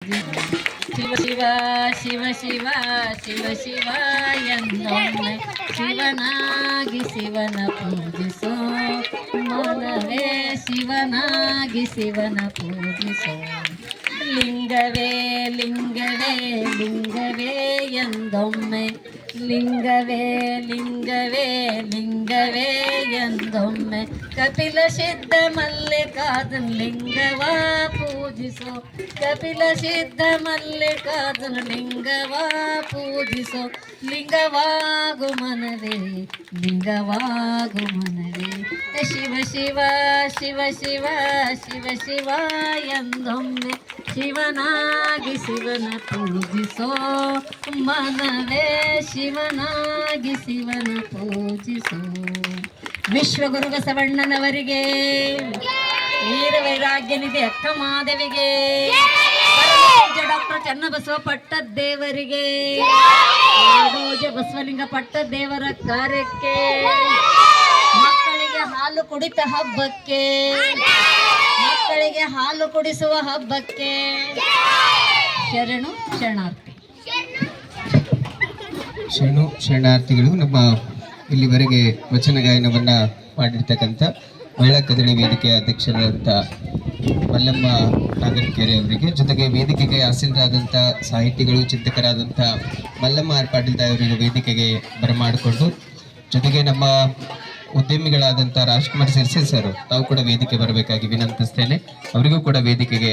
ಶಿವ ಶಿವ ಶಿವ ಶಿವ ಶಿವ ಶಿವ ಎಂದೊಮ್ಮೆ ಶಿವನಾಗಿ ಶಿವನ ಪೂಜಿಸೋ ಮನವೇ ಶಿವನಾಗಿ ಶಿವನ ಪೂಜಿಸೋ ಲಿಂಗವೇ ಲಿಂಗವೇ ಲಿಂಗವೇ ಎಂದೊಮ್ಮೆ ಲಿಂಗವೇ ಲಿಂಗವೇ ಲಿಂಗವೇ ಎಂದೊಮ್ಮೆ ಕಪಿಲ ಸಿದ್ಧ ಮಲ್ಲಿಕಾರ್ಜುನ ಲಿಂಗವ ಪೂಜಿಸೋ ಕಪಿಲ ಸಿದ್ಧ ಮಲ್ಲಿಕಾರ್ಜುನ ಲಿಂಗವ ಪೂಜಿಸೋ ಲಿಂಗವಾಗು ಮನವೇ ಲಿಂಗವಾಗು ಮನವೇ ಶಿವ ಶಿವ ಶಿವ ಶಿವ ಶಿವ ಶಿವ ಎಂದೊಮ್ಮೆ ಶಿವನಾಗಿ ಶಿವನ ಪೂಜಿಸೋ ಮನವೇ ಶಿವನಾಗಿ ಶಿವನ ಪೂಜಿಸೋ ವಿಶ್ವಗುರು ಬಸವಣ್ಣನವರಿಗೆ ವೀರ ವೈರಾಗ್ಯ ನಿಧಿ ಅಕ್ಕ ಮಾದೇವಿಗೆ ಡಾಕ್ಟರ್ ಚನ್ನಬಸವ ಪಟ್ಟದ್ದೇವರಿಗೆ ಬಸವಲಿಂಗ ಪಟ್ಟದ್ದೇವರ ಕಾರ್ಯಕ್ಕೆ ಮಕ್ಕಳಿಗೆ ಹಾಲು ಕುಡಿತ ಹಬ್ಬಕ್ಕೆ ಮಕ್ಕಳಿಗೆ ಹಾಲು ಕುಡಿಸುವ ಹಬ್ಬಕ್ಕೆ ಶರಣು ಶರಣಾರ್ಥಿ. ಶರಣು ಶರಣಾರ್ಥಿಗಳು. ನಮ್ಮ ಇಲ್ಲಿವರೆಗೆ ವಚನ ಗಾಯನವನ್ನ ಮಾಡಿರ್ತಕ್ಕಂಥ ಮಹಿಳಾ ಕದಳಿ ವೇದಿಕೆಯ ಅಧ್ಯಕ್ಷರಾದಂಥ ಮಲ್ಲಮ್ಮ ನಾಗರಕೆರೆ ಅವರಿಗೆ, ಜೊತೆಗೆ ವೇದಿಕೆಗೆ ಆಸೀನರಾದಂಥ ಸಾಹಿತಿಗಳು ಚಿಂತಕರಾದಂಥ ಮಲ್ಲಮ್ಮ ಆರ್ ಪಾಟೀಲ್ ಅವರಿಗೆ ವೇದಿಕೆಗೆ ಬರಮಾಡಿಕೊಂಡು, ಜೊತೆಗೆ ನಮ್ಮ ಉದ್ಯಮಿಗಳಾದಂಥ ರಾಜ್ಕುಮಾರ್ ಸಿರ್ಸಿ ಸರ್ ತಾವು ಕೂಡ ವೇದಿಕೆ ಬರಬೇಕಾಗಿ ವಿನಂತಿಸ್ತೇನೆ. ಅವರಿಗೂ ಕೂಡ ವೇದಿಕೆಗೆ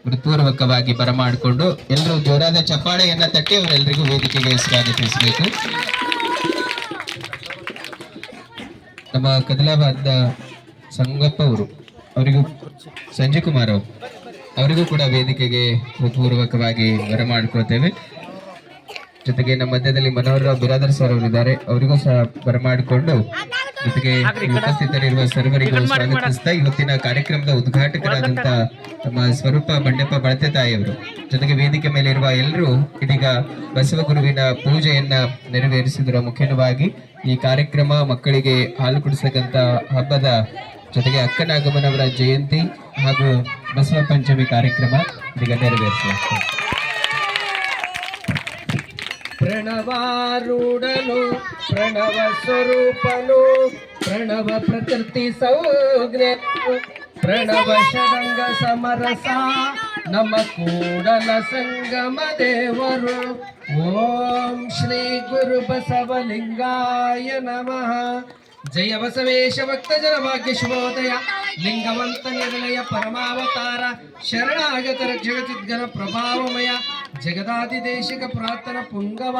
ಹೃತ್ಪೂರ್ವಕವಾಗಿ ಬರಮಾಡಿಕೊಂಡು ಎಲ್ಲರೂ ಜೋರಾದ ಚಪ್ಪಾಳೆಯನ್ನ ತಟ್ಟಿ ಅವರೆಲ್ಲರಿಗೂ ವೇದಿಕೆಗೆ ಸ್ವಾಗತಿಸಬೇಕು. ನಮ್ಮ ಕದಲಾಬಾದ್ನ ಸಂಗಪ್ಪ ಅವರು, ಅವರಿಗೂ ಸಂಜಯ್ ಕುಮಾರ್ ಅವರಿಗೂ ಕೂಡ ವೇದಿಕೆಗೆ ಹೃತ್ಪೂರ್ವಕವಾಗಿ ಬರಮಾಡ್ಕೊಳ್ತೇವೆ. ಜೊತೆಗೆ ನಮ್ಮ ಮಧ್ಯದಲ್ಲಿ ಮನೋಹರ್ ಬಿರಾದರ್ ಸರ್ ಅವರಿದ್ದಾರೆ, ಅವರಿಗೂ ಸಹ ಬರಮಾಡಿಕೊಂಡು ಜೊತೆಗೆ ಉಪಸ್ಥಿತರಿರುವ ಸರ್ವರಿಗೂ ಸ್ವಾಗತಿಸ್ತಾ ಇವತ್ತಿನ ಕಾರ್ಯಕ್ರಮದ ಉದ್ಘಾಟಕರಾದಂತ ನಮ್ಮ ಸ್ವರೂಪ ಬಂಡೆಪ್ಪ ಬಳತೆ ತಾಯಿಯವರು, ಜೊತೆಗೆ ವೇದಿಕೆ ಮೇಲೆ ಇರುವ ಎಲ್ಲರೂ ಇದೀಗ ಬಸವಗುರುವಿನ ಪೂಜೆಯನ್ನ ನೆರವೇರಿಸಿದರ ಮುಖ್ಯವಾಗಿ ಈ ಕಾರ್ಯಕ್ರಮ ಮಕ್ಕಳಿಗೆ ಹಾಲು ಕುಡಿಸತಕ್ಕಂತ ಹಬ್ಬದ ಜೊತೆಗೆ ಅಕ್ಕನಾಗಮನವರ ಜಯಂತಿ ಹಾಗೂ ಬಸವ ಪಂಚಮಿ ಕಾರ್ಯಕ್ರಮ ಇದೀಗ ನೆರವೇರಿಸಲಾಗ್ತದೆ. ಪ್ರಣವಾರೂಢನು ಪ್ರಣವ ಸ್ವರೂಪನು ಪ್ರಣವ ಪ್ರಕೃತಿ ಸೌಜ್ಞ ಪ್ರಣವ ಷಡಂಗ ಸಮರಸ ನಮ್ಮ ಕೂಡಲ ಸಂಗಮ ದೇವರು. ಓಂ ಶ್ರೀ ಗುರು ಬಸವಲಿಂಗಾಯ ನಮಃ. ಜಯ ಬಸವೇಶ ಭಕ್ತ ಜನ ಭಾಗ್ಯ ಶುಭೋದಯ ಲಿಂಗವಂತ ನಿರ್ಣಯ ಪರಮಾವತಾರ ಶರಣಾಗತ ರಕ್ಷಕ ಚಿದ್ಗನ ಪ್ರಭಾವಮಯ ಜಗದಾದಿದೇಶಿಕ ಪ್ರಾರ್ಥನ ಪುಂಗವ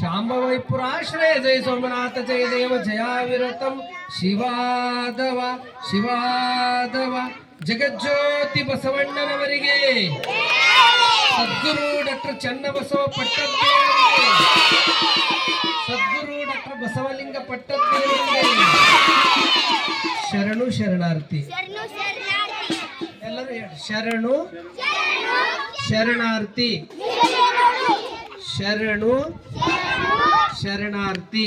ಶಾಂಭವೈ ಪುರಾಶ್ರಯ ಜಯ ಸೋಮನಾಥ ಜಯ ದೇವ ಜಯಾವಿರತಂ ಶಿವಾದವ ಶಿವಾದವ ಜಗಜ್ಯೋತಿ ಬಸವಣ್ಣನವರಿಗೆ, ಸದ್ಗುರು ಡಾಕ್ಟರ್ ಚನ್ನಬಸವ ಪಟ್ಟದ್ದೇವರಿಗೆ, ಸದ್ಗುರು ಡಾಕ್ಟರ್ ಬಸವಲಿಂಗ ಪಟ್ಟದ್ದೇವರಿಗೆ ಶರಣು ಶರಣಾರ್ಥಿ. ಎಲ್ಲರೂ ಹೇಳಿ ಶರಣು ಶರಣಾರ್ಥಿ, ಶರಣು ಶರಣಾರ್ಥಿ.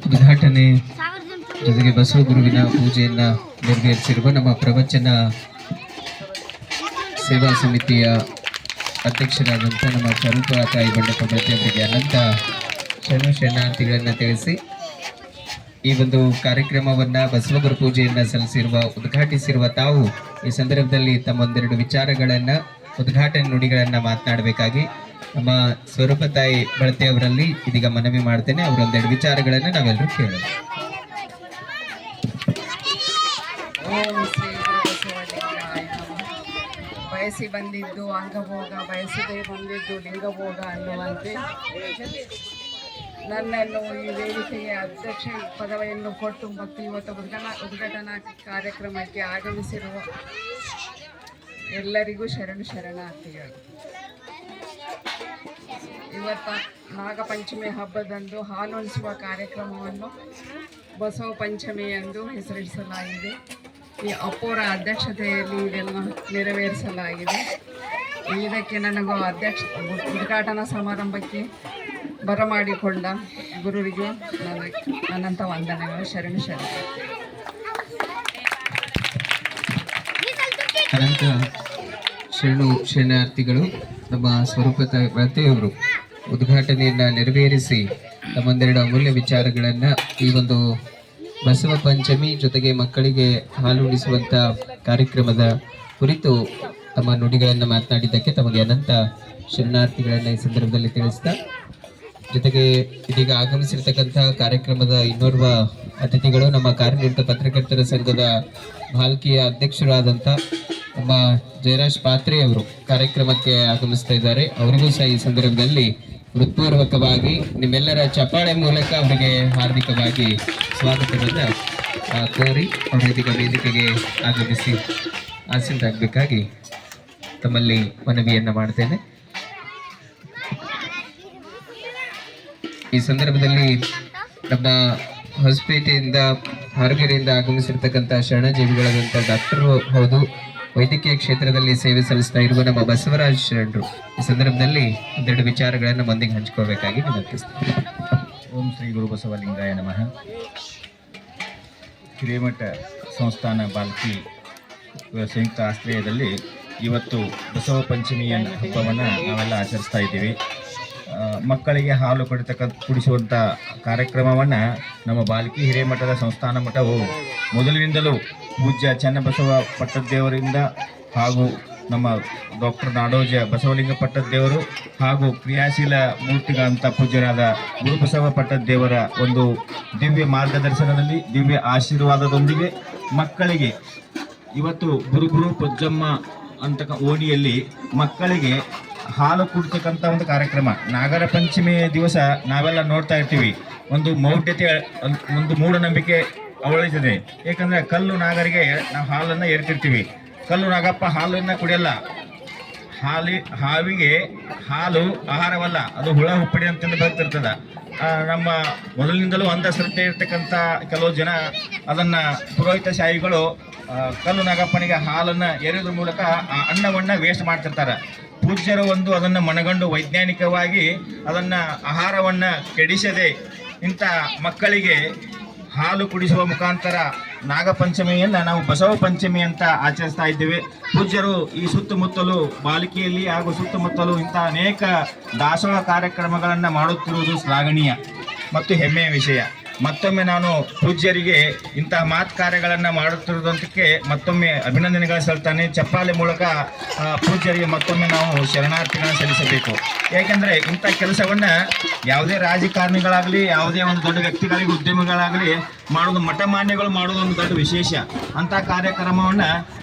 ಉದ್ಘಾಟನೆ ಜೊತೆಗೆ ಬಸವಗುರುವಿನ ಪೂಜೆಯನ್ನ ನೆರವೇರಿಸಿರುವ ನಮ್ಮ ಪ್ರವಚನ ಸೇವಾ ಸಮಿತಿಯ ಅಧ್ಯಕ್ಷರಾದಂಥ ನಮ್ಮ ಸ್ವರೂಪ ತಾಯಿ ಬಂಡಪ್ಪ ಅವರಿಗೆ ಅನಂತ ಶರಣು ಶರಣಾರ್ಥಿಗಳನ್ನ ತಿಳಿಸಿ ಈ ಒಂದು ಕಾರ್ಯಕ್ರಮವನ್ನ ಬಸವಗುರು ಪೂಜೆಯನ್ನ ಸಲ್ಲಿಸಿರುವ ಉದ್ಘಾಟಿಸಿರುವ ತಾವು ಈ ಸಂದರ್ಭದಲ್ಲಿ ತಮ್ಮ ಒಂದೆರಡು ವಿಚಾರಗಳನ್ನ ಉದ್ಘಾಟನೆ ನುಡಿಗಳನ್ನ ಮಾತನಾಡಬೇಕಾಗಿ ನಮ್ಮ ಸ್ವರೂಪ ತಾಯಿ ಬಳತೆ ಅವರಲ್ಲಿ ಇದೀಗ ಮನವಿ ಮಾಡ್ತೇನೆ. ಅವರೊಂದೆರಡು ವಿಚಾರಗಳನ್ನ ನಾವೆಲ್ಲರೂ ಕೇಳೋಣ. ಬಯಸಿ ಬಂದಿದ್ದು ಅಂಗಭೋಗ, ಬಯಸದೇ ಬಂದಿದ್ದು ಲಿಂಗಭೋಗ ಅನ್ನುವಂತೆ ನನ್ನನ್ನು ಈ ವೇದಿಕೆಯ ಅಧ್ಯಕ್ಷ ಪದವಿಯನ್ನು ಕೊಟ್ಟು ಮತ್ತು ಇವತ್ತು ಉದ್ಘಾಟನಾ ಕಾರ್ಯಕ್ರಮಕ್ಕೆ ಆಗಮಿಸಿರುವ ಎಲ್ಲರಿಗೂ ಶರಣು ಶರಣಾರ್ಥಿಗಳು. ಇವತ್ತು ನಾಗಪಂಚಮಿ ಹಬ್ಬದಂದು ಹಾಲುಣಿಸುವ ಕಾರ್ಯಕ್ರಮವನ್ನು ಬಸವ ಪಂಚಮಿ ಎಂದು ಹೆಸರಿಸಲಾಗಿದೆ. ಈ ಅಪ್ಪೋರ ಅಧ್ಯಕ್ಷತೆಯಲ್ಲಿ ಇದನ್ನು ನೆರವೇರಿಸಲಾಗಿದೆ. ಇದಕ್ಕೆ ನನಗೂ ಉದ್ಘಾಟನಾ ಸಮಾರಂಭಕ್ಕೆ ಬರಮಾಡಿಕೊಂಡ ಗುರುವಿಗೆ ನನ್ನಂಥ ವಂದನೆಗಳು. ಶರಣು ಶರಣ. ಅನಂತ ಶರಣು ಶರಣಾರ್ಥಿಗಳು. ನಮ್ಮ ಸ್ವರೂಪತೆಯವರು ಉದ್ಘಾಟನೆಯನ್ನ ನೆರವೇರಿಸಿ ತಮ್ಮೊಂದೆರಡು ಅಮೂಲ್ಯ ವಿಚಾರಗಳನ್ನ ಈ ಒಂದು ಬಸವ ಪಂಚಮಿ ಜೊತೆಗೆ ಮಕ್ಕಳಿಗೆ ಹಾಲು ಉಣಿಸುವಂತ ಕಾರ್ಯಕ್ರಮದ ಕುರಿತು ತಮ್ಮ ನುಡಿಗಳನ್ನು ಮಾತನಾಡಿದ್ದಕ್ಕೆ ತಮಗೆ ಅನಂತ ಶರಣಾರ್ಥಿಗಳನ್ನ ಈ ಸಂದರ್ಭದಲ್ಲಿ ತಿಳಿಸ್ತಾ, ಜೊತೆಗೆ ಇದೀಗ ಆಗಮಿಸಿರ್ತಕ್ಕಂತಹ ಕಾರ್ಯಕ್ರಮದ ಇನ್ನೋರ್ವ ಅತಿಥಿಗಳು ನಮ್ಮ ಕಾರ್ಯನಿರತ ಪತ್ರಕರ್ತರ ಸಂಘದ ಭಾಲ್ಕಿಯ ಅಧ್ಯಕ್ಷರಾದಂಥ ನಮ್ಮ ಜಯರಾಜ್ ಪಾತ್ರೆ ಅವರು ಕಾರ್ಯಕ್ರಮಕ್ಕೆ ಆಗಮಿಸ್ತಾ ಇದ್ದಾರೆ. ಅವರಿಗೂ ಸಹ ಈ ಸಂದರ್ಭದಲ್ಲಿ ಹೃತ್ಪೂರ್ವಕವಾಗಿ ನಿಮ್ಮೆಲ್ಲರ ಚಪ್ಪಾಳೆ ಮೂಲಕ ಅವರಿಗೆ ಹಾರ್ದಿಕವಾಗಿ ಸ್ವಾಗತವನ್ನು ಕೋರಿ ಅವರು ಇದೀಗ ವೇದಿಕೆಗೆ ಆಗಮಿಸಿ ಆಸೀನರಾಗಬೇಕಾಗಿ ತಮ್ಮಲ್ಲಿ ಮನವಿಯನ್ನು ಮಾಡ್ತೇನೆ. ಈ ಸಂದರ್ಭದಲ್ಲಿ ನಮ್ಮ ಹೊಸಪೇಟೆಯಿಂದ ಹಾರಗೆರೆಯಿಂದ ಆಗಮಿಸಿರ್ತಕ್ಕಂಥ ಶರಣಜೀವಿಗಳಾದಂಥ ಡಾಕ್ಟರ್ ಹೌದು, ವೈದ್ಯಕೀಯ ಕ್ಷೇತ್ರದಲ್ಲಿ ಸೇವೆ ಸಲ್ಲಿಸ್ತಾ ಇರುವ ನಮ್ಮ ಬಸವರಾಜ್ ಶರಣರು ಈ ಸಂದರ್ಭದಲ್ಲಿ ಒಂದೆರಡು ವಿಚಾರಗಳನ್ನು ಮಂದಿಗೆ ಹಂಚ್ಕೋಬೇಕಾಗಿ ವಿನಂತಿಸ್ತೀನಿ. ಓಂ ಶ್ರೀ ಗುರು ಬಸವಲಿಂಗಾಯ ನಮಃ. ಹಿರೇಮಠ ಸಂಸ್ಥಾನ ಬಾಲ್ಕಿ ಸಂಯುಕ್ತ ಆಶ್ರಯದಲ್ಲಿ ಇವತ್ತು ಬಸವ ಪಂಚಮಿಯ ಹಬ್ಬವನ್ನು ನಾವೆಲ್ಲ ಆಚರಿಸ್ತಾ ಇದ್ದೀವಿ. ಮಕ್ಕಳಿಗೆ ಹಾಲು ಕುಡಿಸುವಂಥ ಕಾರ್ಯಕ್ರಮವನ್ನು ನಮ್ಮ ಬಾಲ್ಕಿ ಹಿರೇಮಠದ ಸಂಸ್ಥಾನ ಮಠವು ಮೊದಲಿನಿಂದಲೂ ಪೂಜ್ಯ ಚನ್ನಬಸವ ಪಟ್ಟದ್ದೇವರಿಂದ ಹಾಗೂ ನಮ್ಮ ಡಾಕ್ಟರ್ ನಾಡೋಜ ಬಸವಲಿಂಗ ಪಟ್ಟದ್ದೇವರು ಹಾಗೂ ಕ್ರಿಯಾಶೀಲ ಮೂರ್ತಿಗಳಂಥ ಪೂಜ್ಯರಾದ ಗುರುಬಸವ ಪಟ್ಟದ್ದೇವರ ಒಂದು ದಿವ್ಯ ಮಾರ್ಗದರ್ಶನದಲ್ಲಿ ದಿವ್ಯ ಆಶೀರ್ವಾದದೊಂದಿಗೆ ಮಕ್ಕಳಿಗೆ ಇವತ್ತು ಗುರುಗುರು ಪೊಜ್ಜಮ್ಮ ಅಂತ ಓಣಿಯಲ್ಲಿ ಮಕ್ಕಳಿಗೆ ಹಾಲು ಕುಡಿತಕ್ಕಂಥ ಒಂದು ಕಾರ್ಯಕ್ರಮ. ನಾಗರ ಪಂಚಮಿ ದಿವಸ ನಾವೆಲ್ಲ ನೋಡ್ತಾ ಇರ್ತೀವಿ, ಒಂದು ಮೌಢ್ಯತೆ, ಒಂದು ಮೂಢನಂಬಿಕೆ ಅವಳಿಸಿದೆ. ಏಕೆಂದರೆ ಕಲ್ಲು ನಾಗರಿಗೆ ನಾವು ಹಾಲನ್ನು ಎರ್ತಿರ್ತೀವಿ. ಕಲ್ಲು ನಾಗಪ್ಪ ಹಾಲನ್ನು ಕುಡಿಯಲ್ಲ. ಹಾವಿಗೆ ಹಾಲು ಆಹಾರವಲ್ಲ, ಅದು ಹುಳ ಹುಪ್ಪಡಿ ಅಂತಂದು ಬರ್ತಿರ್ತದೆ. ನಮ್ಮ ಮೊದಲಿನಿಂದಲೂ ಅಂಧಶ್ರದ್ಧೆ ಇರ್ತಕ್ಕಂಥ ಕೆಲವು ಜನ ಅದನ್ನು ಪುರೋಹಿತ ಶಾಹಿಗಳು ಕಲ್ಲು ನಾಗಪ್ಪನಿಗೆ ಹಾಲನ್ನು ಎರೆಯೋದ್ರ ಮೂಲಕ ಆ ಅನ್ನವನ್ನು ವೇಸ್ಟ್ ಮಾಡ್ತಿರ್ತಾರೆ. ಪೂಜ್ಯರು ಒಂದು ಅದನ್ನು ಮನಗಂಡು ವೈಜ್ಞಾನಿಕವಾಗಿ ಅದನ್ನು ಆಹಾರವನ್ನು ಕೆಡಿಸದೆ ಇಂಥ ಮಕ್ಕಳಿಗೆ ಹಾಲು ಕುಡಿಸುವ ಮುಖಾಂತರ ನಾಗಪಂಚಮಿಯನ್ನು ನಾವು ಬಸವ ಪಂಚಮಿ ಅಂತ ಆಚರಿಸ್ತಾ ಇದ್ದೇವೆ. ಪೂಜ್ಯರು ಈ ಸುತ್ತಮುತ್ತಲು ಬಾಲಿಕೆಯಲ್ಲಿ ಹಾಗೂ ಸುತ್ತಮುತ್ತಲು ಇಂಥ ಅನೇಕ ದಾಸೋಹ ಕಾರ್ಯಕ್ರಮಗಳನ್ನು ಮಾಡುತ್ತಿರುವುದು ಶ್ಲಾಘನೀಯ ಮತ್ತು ಹೆಮ್ಮೆಯ ವಿಷಯ. ಮತ್ತೊಮ್ಮೆ ನಾನು ಪೂಜ್ಯರಿಗೆ ಇಂತಹ ಮಾತು ಕಾರ್ಯಗಳನ್ನು ಮಾಡುತ್ತಿರುವುದಕ್ಕೆ ಮತ್ತೊಮ್ಮೆ ಅಭಿನಂದನೆಗಳು ಸಲ್ತಾನೆ. ಚಪ್ಪಾಳೆ ಮೂಲಕ ಪೂಜ್ಯರಿಗೆ ಮತ್ತೊಮ್ಮೆ ನಾವು ಶರಣಾರ್ಥಿಗಳನ್ನು ಸಲ್ಲಿಸಬೇಕು. ಏಕೆಂದರೆ ಇಂಥ ಕೆಲಸವನ್ನು ಯಾವುದೇ ರಾಜಕಾರಣಿಗಳಾಗಲಿ ಯಾವುದೇ ಒಂದು ದೊಡ್ಡ ವ್ಯಕ್ತಿಗಳಿಗೆ ಉದ್ಯಮಿಗಳಾಗಲಿ ಮಾಡೋದು, ಮಠಮಾನ್ಯಗಳು ಮಾಡೋದು ಒಂದು ದೊಡ್ಡ ವಿಶೇಷ. ಅಂಥ ಕಾರ್ಯಕ್ರಮವನ್ನು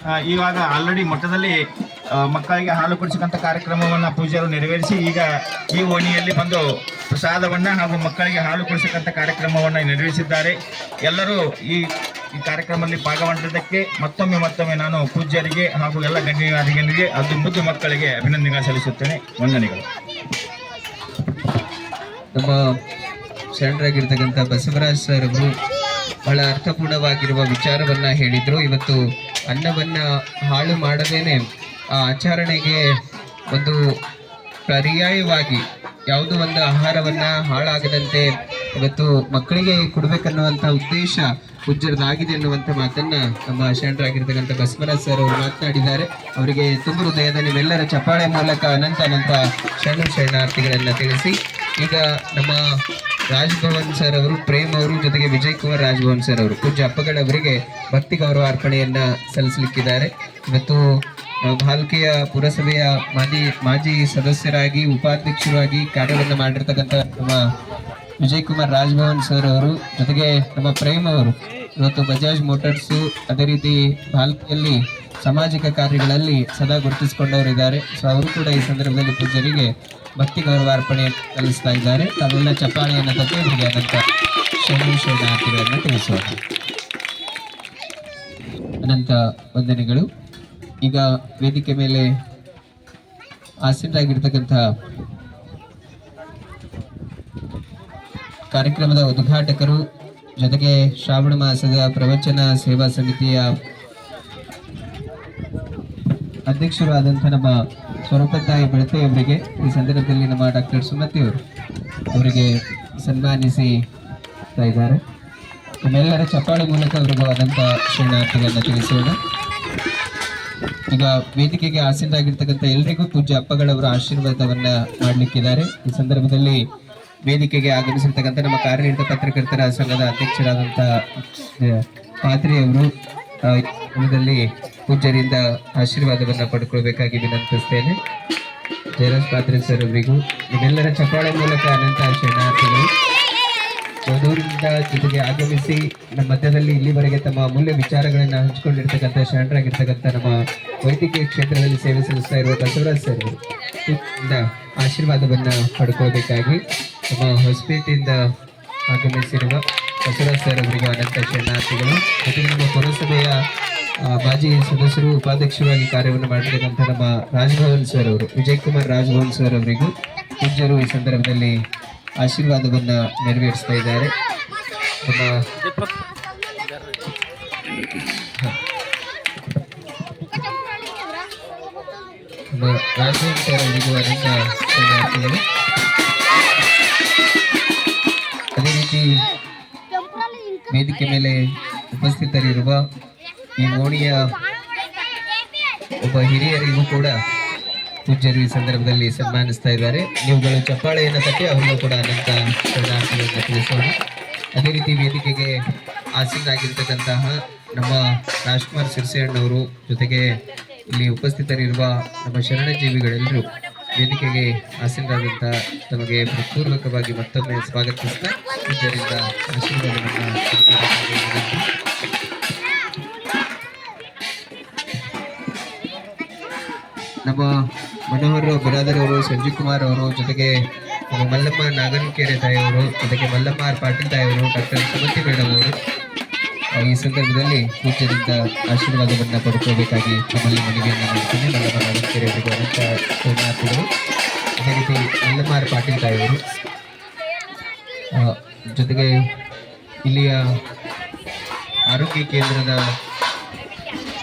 ಇವಾಗ ಆಲ್ರೆಡಿ ಮಠದಲ್ಲಿ ಮಕ್ಕಳಿಗೆ ಹಾಲು ಕುಡಿಸಕ್ಕಂಥ ಕಾರ್ಯಕ್ರಮವನ್ನು ಪೂಜ್ಯರು ನೆರವೇರಿಸಿ ಈಗ ಈ ಓಣಿಯಲ್ಲಿ ಬಂದು ಪ್ರಸಾದವನ್ನು ಹಾಗೂ ಮಕ್ಕಳಿಗೆ ಹಾಲು ಕುಡಿಸಕ್ಕಂಥ ಕಾರ್ಯಕ್ರಮವನ್ನು ನೆರವೇರಿಸಿದ್ದಾರೆ. ಎಲ್ಲರೂ ಈ ಕಾರ್ಯಕ್ರಮದಲ್ಲಿ ಭಾಗವಹಿಸಿದ್ದಕ್ಕೆ ಮತ್ತೊಮ್ಮೆ ನಾನು ಪೂಜ್ಯರಿಗೆ ಹಾಗೂ ಎಲ್ಲ ಗಣ್ಯರಿಗೆ ಅದು ಮುದ್ದು ಮಕ್ಕಳಿಗೆ ಅಭಿನಂದನೆಗಳು ಸಲ್ಲಿಸುತ್ತೇನೆ. ವಂದನೆಗಳು. ನಮ್ಮ ಶರಣರಾಗಿರ್ತಕ್ಕಂಥ ಬಸವರಾಜ್ ಸರ್ ಅವರು ಬಹಳ ಅರ್ಥಪೂರ್ಣವಾಗಿರುವ ವಿಚಾರವನ್ನ ಹೇಳಿದ್ರು. ಇವತ್ತು ಅನ್ನವನ್ನ ಹಾಳು ಮಾಡದೇನೆ ಆ ಆಚರಣೆಗೆ ಒಂದು ಪರ್ಯಾಯವಾಗಿ ಯಾವುದೋ ಒಂದು ಆಹಾರವನ್ನ ಹಾಳಾಗದಂತೆ ಇವತ್ತು ಮಕ್ಕಳಿಗೆ ಕೊಡ್ಬೇಕನ್ನುವಂಥ ಉದ್ದೇಶ ಪೂಜ್ಯರದಾಗಿದೆ ಅನ್ನುವಂಥ ಮಾತನ್ನ ನಮ್ಮ ಶರಣರಾಗಿರ್ತಕ್ಕಂಥ ಬಸವರಾಜ್ ಸರ್ ಅವರು ಮಾತನಾಡಿದ್ದಾರೆ. ಅವರಿಗೆ ತುಂಬ ಹೃದಯದ ನಿಮ್ಮೆಲ್ಲರ ಚಪ್ಪಾಳೆ ಮೂಲಕ ಅನಂತ ಶರಣಾರ್ಥಿಗಳನ್ನ ತಿಳಿಸಿ ಈಗ ನಮ್ಮ ರಾಜ್ಭವನ್ ಸರ್ ಅವರು, ಪ್ರೇಮ್ ಅವರು, ಜೊತೆಗೆ ವಿಜಯ್ ಕುಮಾರ್ ರಾಜ್ಭವನ್ ಸರ್ ಅವರು ಪೂಜ್ಯ ಅಪ್ಪಗಳವರಿಗೆ ಭಕ್ತಿ ಗೌರವ ಅರ್ಪಣೆಯನ್ನ ಸಲ್ಲಿಸಲಿಕ್ಕಿದ್ದಾರೆ. ಇವತ್ತು ಭಾಲ್ಕಿಯ ಪುರಸಭೆಯ ಮಾಜಿ ಸದಸ್ಯರಾಗಿ ಉಪಾಧ್ಯಕ್ಷರಾಗಿ ಕಾರ್ಯವನ್ನು ಮಾಡಿರ್ತಕ್ಕಂಥ ನಮ್ಮ ವಿಜಯ್ ಕುಮಾರ್ ರಾಜ್ಭವನ್ ಸರ್ ಅವರು, ಜೊತೆಗೆ ನಮ್ಮ ಪ್ರೇಮ್ ಅವರು ಇವತ್ತು ಬಜಾಜ್ ಮೋಟಾರ್ಸು, ಅದೇ ರೀತಿ ಭಾಲ್ಕಿಯಲ್ಲಿ ಸಾಮಾಜಿಕ ಕಾರ್ಯಗಳಲ್ಲಿ ಸದಾ ಗುರುತಿಸಿಕೊಂಡವರಿದ್ದಾರೆ. ಸೊ ಅವರು ಕೂಡ ಈ ಸಂದರ್ಭದಲ್ಲಿ ಪೂಜ್ಯರಿಗೆ ಭಕ್ತಿ ಗೌರವ ಅರ್ಪಣೆಯನ್ನು ಸಲ್ಲಿಸ್ತಾ ಇದ್ದಾರೆ. ತಾವೆಲ್ಲ ಚಪ್ಪಾಳೆಯನ್ನು ತಪ್ಪಿ ಅವರಿಗೆ ಅನಂತ ಶರಣಾರ್ಥಿಗಳನ್ನು ತಿಳಿಸೋಣ. ಅನಂತ ವಂದನೆಗಳು. ಈಗ ವೇದಿಕೆ ಮೇಲೆ ಆಸೀನರಾಗಿರ್ತಕ್ಕಂಥ ಕಾರ್ಯಕ್ರಮದ ಉದ್ಘಾಟಕರು, ಜೊತೆಗೆ ಶ್ರಾವಣ ಮಾಸದ ಪ್ರವಚನ ಸೇವಾ ಸಮಿತಿಯ ಅಧ್ಯಕ್ಷರು ಆದಂಥ ನಮ್ಮ ಸ್ವರೂಪತಾಯಿ ಬೆಳತೆ ಅವರಿಗೆ ಈ ಸಂದರ್ಭದಲ್ಲಿ ನಮ್ಮ ಡಾಕ್ಟರ್ ಸುಮತಿ ಅವರು ಅವರಿಗೆ ಸನ್ಮಾನಿಸಿ ಇದ್ದಾರೆ. ನಮ್ಮೆಲ್ಲರ ಚಪ್ಪಾಳೆ ಮೂಲಕ ಅವರಿಗೂ ಆದಂಥ ಶರಣಾರ್ಥಿಗಳನ್ನ ತಿಳಿಸೋಣ. ಈಗ ವೇದಿಕೆಗೆ ಆಸೀನರಾಗಿರ್ತಕ್ಕಂಥ ಎಲ್ರಿಗೂ ಪೂಜ್ಯ ಅಪ್ಪಗಳವರ ಆಶೀರ್ವಾದವನ್ನ ಮಾಡಲಿಕ್ಕಿದ್ದಾರೆ. ಈ ಸಂದರ್ಭದಲ್ಲಿ ವೇದಿಕೆಗೆ ಆಗಮಿಸಿರ್ತಕ್ಕಂಥ ನಮ್ಮ ಕಾರ್ಯನಿರತ ಪತ್ರಕರ್ತರ ಸಂಘದ ಅಧ್ಯಕ್ಷರಾದಂಥ ಪಾತ್ರಿ ಅವರು ಇದರಲ್ಲಿ ಪೂಜ್ಯರಿಂದ ಆಶೀರ್ವಾದವನ್ನ ಪಡ್ಕೊಳ್ಬೇಕಾಗಿ ವಿನಂತಿಸ್ತೇನೆ. ಜಯರಾಜ್ ಪಾತ್ರಿ ಸರ್ ಅವರಿಗೂ ನಿಮ್ಮೆಲ್ಲರ ಚಪ್ಪಾಳೆ ಮೂಲಕ ಅನಂತ ಶರಣಾರ್ಥಿಗಳು ದೂರದಿಂದ ಜೊತೆಗೆ ಆಗಮಿಸಿ ನಮ್ಮ ಮಧ್ಯದಲ್ಲಿ ಇಲ್ಲಿವರೆಗೆ ತಮ್ಮ ಅಮೂಲ್ಯ ವಿಚಾರಗಳನ್ನು ಹಂಚಿಕೊಂಡಿರ್ತಕ್ಕಂಥ ಶರಣರಾಗಿರ್ತಕ್ಕಂಥ ನಮ್ಮ ವೈದ್ಯಕೀಯ ಕ್ಷೇತ್ರದಲ್ಲಿ ಸೇವೆ ಸಲ್ಲಿಸ್ತಾ ಇರುವ ಬಸವರಾಜ್ ಸರ್ ಅವರು ಆಶೀರ್ವಾದವನ್ನ ಪಡ್ಕೋಬೇಕಾಗಿ ನಮ್ಮ ಹೊಸಪೇಟೆಯಿಂದ ಆಗಮಿಸಿರುವ ಬಸವರಾಜ್ ಸರ್ ಅವರಿಗೂ ಅನಂತ ಶರಣಾರ್ಥಿಗಳು. ಜೊತೆಗೆ ನಮ್ಮ ಪುರಸಭೆಯ ಮಾಜಿ ಸದಸ್ಯರು ಉಪಾಧ್ಯಕ್ಷರಾಗಿ ಕಾರ್ಯವನ್ನು ಮಾಡಿರ್ತಕ್ಕಂಥ ನಮ್ಮ ರಾಜಭವನ್ ಸರ್ ಅವರು ವಿಜಯ್ ಕುಮಾರ್ ರಾಜಭವನ್ ಸರ್ ಅವರಿಗೂ ಪೂಜ್ಯರು ಈ ಸಂದರ್ಭದಲ್ಲಿ ಆಶೀರ್ವಾದವನ್ನ ನೆರವೇರಿಸ್ತಾ ಇದ್ದಾರೆ. ನಮ್ಮ ರಾಜಭವನ್ ಸರ್ ಅವರಿಗೂ ಅನೇಕ ಶರಣಾರ್ಥಿಗಳು. ಅದೇ ರೀತಿ ವೇದಿಕೆ ಮೇಲೆ ಉಪಸ್ಥಿತರಿರುವ ಈ ಓಣಿಯ ಒಬ್ಬ ಹಿರಿಯರಿಗೂ ಕೂಡ ಪೂಜ್ಯರು ಈ ಸಂದರ್ಭದಲ್ಲಿ ಸನ್ಮಾನಿಸ್ತಾ ಇದ್ದಾರೆ. ನೀವುಗಳು ಚಪ್ಪಾಳೆಯನ್ನು ತಟ್ಟಿ ಅವರಿಗೂ ಕೂಡ ಅನಂತ ಶರಣಾರ್ಥಿಗಳನ್ನು ತಿಳಿಸೋಣ. ಅದೇ ರೀತಿ ವೇದಿಕೆಗೆ ಆಸೀನರಾಗಿರ್ತಕ್ಕಂತಹ ನಮ್ಮ ರಾಜ್ಕುಮಾರ್ ಸಿರ್ಸೇಣ್ಣವರು ಜೊತೆಗೆ ಇಲ್ಲಿ ಉಪಸ್ಥಿತರಿರುವ ನಮ್ಮ ಶರಣಜೀವಿಗಳೆಲ್ಲರೂ ವೇದಿಕೆಗೆ ಆಸೀನರಾದಂಥ ತಮಗೆ ಹೃತ್ಪೂರ್ವಕವಾಗಿ ಮತ್ತೊಮ್ಮೆ ಸ್ವಾಗತಿಸ್ತಾ ಪೂಜ್ಯರಿಂದ ಆಶೀರ್ವಾದವನ್ನು ನಮ್ಮ ಮನೋಹರ್ ಬಿರಾದರ್ ಅವರು, ಸಂಜೀವ್ ಕುಮಾರ್ ಅವರು, ಜೊತೆಗೆ ನಮ್ಮ ಮಲ್ಲಮ್ಮ ನಾಗನಕೆರೆ ತಾಯಿಯವರು, ಜೊತೆಗೆ ಮಲ್ಲಮ್ಮ ಆರ್ ಪಾಟೀಲ್ ತಾಯಿಯವರು, ಡಾಕ್ಟರ್ ಸುಮತಿ ಮೇಡಮ್ ಅವರು ಈ ಸಂದರ್ಭದಲ್ಲಿ ಪೂಜ್ಯರಿಂದ ಆಶೀರ್ವಾದವನ್ನು ಪಡ್ಕೋಬೇಕಾಗಿ ನಮ್ಮಲ್ಲಿ ಮನವಿಯನ್ನು ಮಾಡ್ತೀನಿ. ಮಲ್ಲಮ್ಮ ನಾಗನಕೆರೆ ಅವರಿಗೆ ಅನೇಕ ಶರಣಾರ್ಥಿಗಳು. ಅದೇ ರೀತಿ ಮಲ್ಲಮ್ಮ ಆರ್ ಪಾಟೀಲ್ ತಾಯಿಯವರು, ಜೊತೆಗೆ ಇಲ್ಲಿಯ ಆರೋಗ್ಯ ಕೇಂದ್ರದ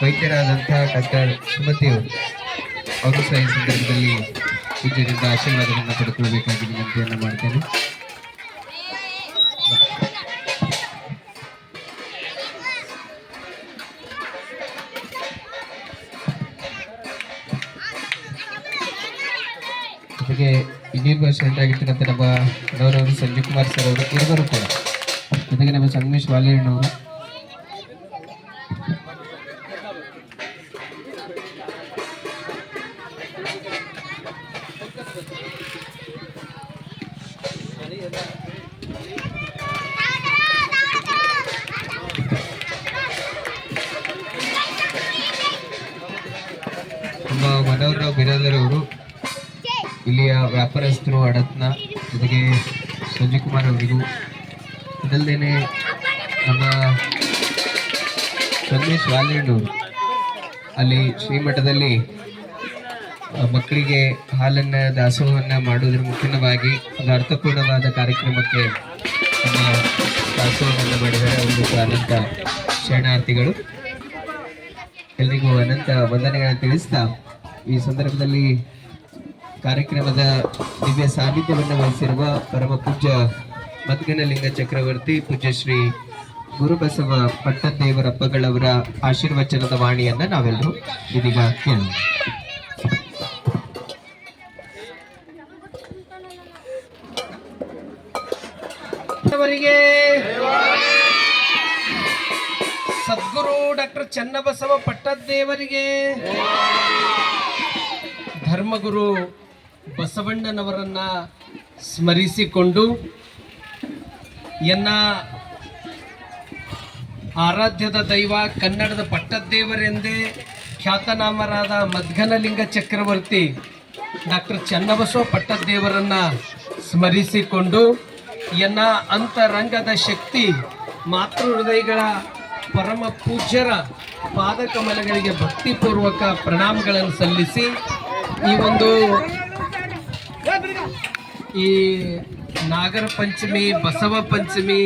ವೈದ್ಯರಾದಂಥ ಡಾಕ್ಟರ್ ಸುಮತಿಯವರು ಅವರು ಸಹ ಈ ಸಂದರ್ಭದಲ್ಲಿ ಪೂಜ್ಯರಿಂದ ಆಶೀರ್ವಾದವನ್ನು ಪಡ್ಕೊಳ್ಬೇಕಾಗಿ ವಿನಂತಿಯನ್ನು ಮಾಡ್ತೇನೆ. ಜೊತೆಗೆ ಇನ್ನಿಬ್ಬರು ಶರಣರಾಗಿರ್ತಕ್ಕಂಥ ನಮ್ಮ ಗೌರವರು ಸಂಜೀವ್ ಕುಮಾರ್ ಸರ್ ಅವರು ಇರುವರು ಕೂಡ, ಜೊತೆಗೆ ನಮ್ಮ ಸಂಗಮೇಶ್ ವಾಲೇಣ್ಣವರು, ನಮ್ಮ ಮನೋಹರರಾವ್ ಬಿರಾದರ್ ಅವರು ಇಲ್ಲಿಯ ವ್ಯಾಪಾರಸ್ಥರು ಅಡತ್ನ, ಜೊತೆಗೆ ಸಂಜಯ್ ಕುಮಾರ್ ಅವರಿಗೂ, ಇದಲ್ಲದೇನೆ ನಮ್ಮ ಸಂಗಮೇಶ್ ವಾಲೇಣ್ಣವರು ಅಲ್ಲಿ ಶ್ರೀಮಠದಲ್ಲಿ ಮಕ್ಕಳಿಗೆ ಹಾಲನ್ನು ದಾಸೋಹವನ್ನು ಮಾಡುವುದರ ಮುಖ್ಯವಾಗಿ ಒಂದು ಅರ್ಥಪೂರ್ಣವಾದ ಕಾರ್ಯಕ್ರಮಕ್ಕೆ ನಮ್ಮ ದಾಸೋಹವನ್ನು ಮಾಡಿದ್ದಾರೆ. ಅವರಿಗೂ ಅನಂತ ಶರಣಾರ್ಥಿಗಳು. ಎಲ್ರಿಗೂ ಅನಂತ ವಂದನೆಗಳನ್ನು ತಿಳಿಸ್ತಾ ಈ ಸಂದರ್ಭದಲ್ಲಿ ಕಾರ್ಯಕ್ರಮದ ದಿವ್ಯ ಸಾನ್ನಿಧ್ಯವನ್ನು ವಹಿಸಿರುವ ಪರಮ ಪೂಜ್ಯ ಮದ್ಗನಲಿಂಗ ಚಕ್ರವರ್ತಿ ಪೂಜ್ಯ ಶ್ರೀ ಗುರುಬಸವ ಪಟ್ಟದೇವರಪ್ಪಗಳವರ ಆಶೀರ್ವಚನದ ವಾಣಿಯನ್ನ ನಾವೆಲ್ಲರೂ ಇದೀಗ ಕೇಳೋಣ. ಅವರಿಗೆ ಸದ್ಗುರು ಡಾಕ್ಟರ್ ಚನ್ನಬಸವ ಪಟ್ಟದೇವರಿಗೆ, ಧರ್ಮಗುರು ಬಸವಣ್ಣನವರನ್ನ ಸ್ಮರಿಸಿಕೊಂಡು ಎನ್ನ ಆರಾಧ್ಯದ ದೈವ ಕನ್ನಡದ ಪಟ್ಟದೇವರೆಂದೇ ಖ್ಯಾತನಾಮರಾದ ಮದ್ಗನಲಿಂಗ ಚಕ್ರವರ್ತಿ ಡಾಕ್ಟರ್ ಚನ್ನಬಸವ ಪಟ್ಟದೇವರನ್ನ ಸ್ಮರಿಸಿಕೊಂಡು ಎನ್ನ ಅಂತರಂಗದ ಶಕ್ತಿ ಮಾತೃ ಹೃದಯಗಳ ಪರಮ ಪೂಜ್ಯರ ಪಾದಕಮಲಗಳಿಗೆ ಭಕ್ತಿಪೂರ್ವಕ ಪ್ರಣಾಮಗಳನ್ನು ಸಲ್ಲಿಸಿ ಈ ನಾಗರ ಪಂಚಮಿ, ಬಸವ ಪಂಚಮಿ,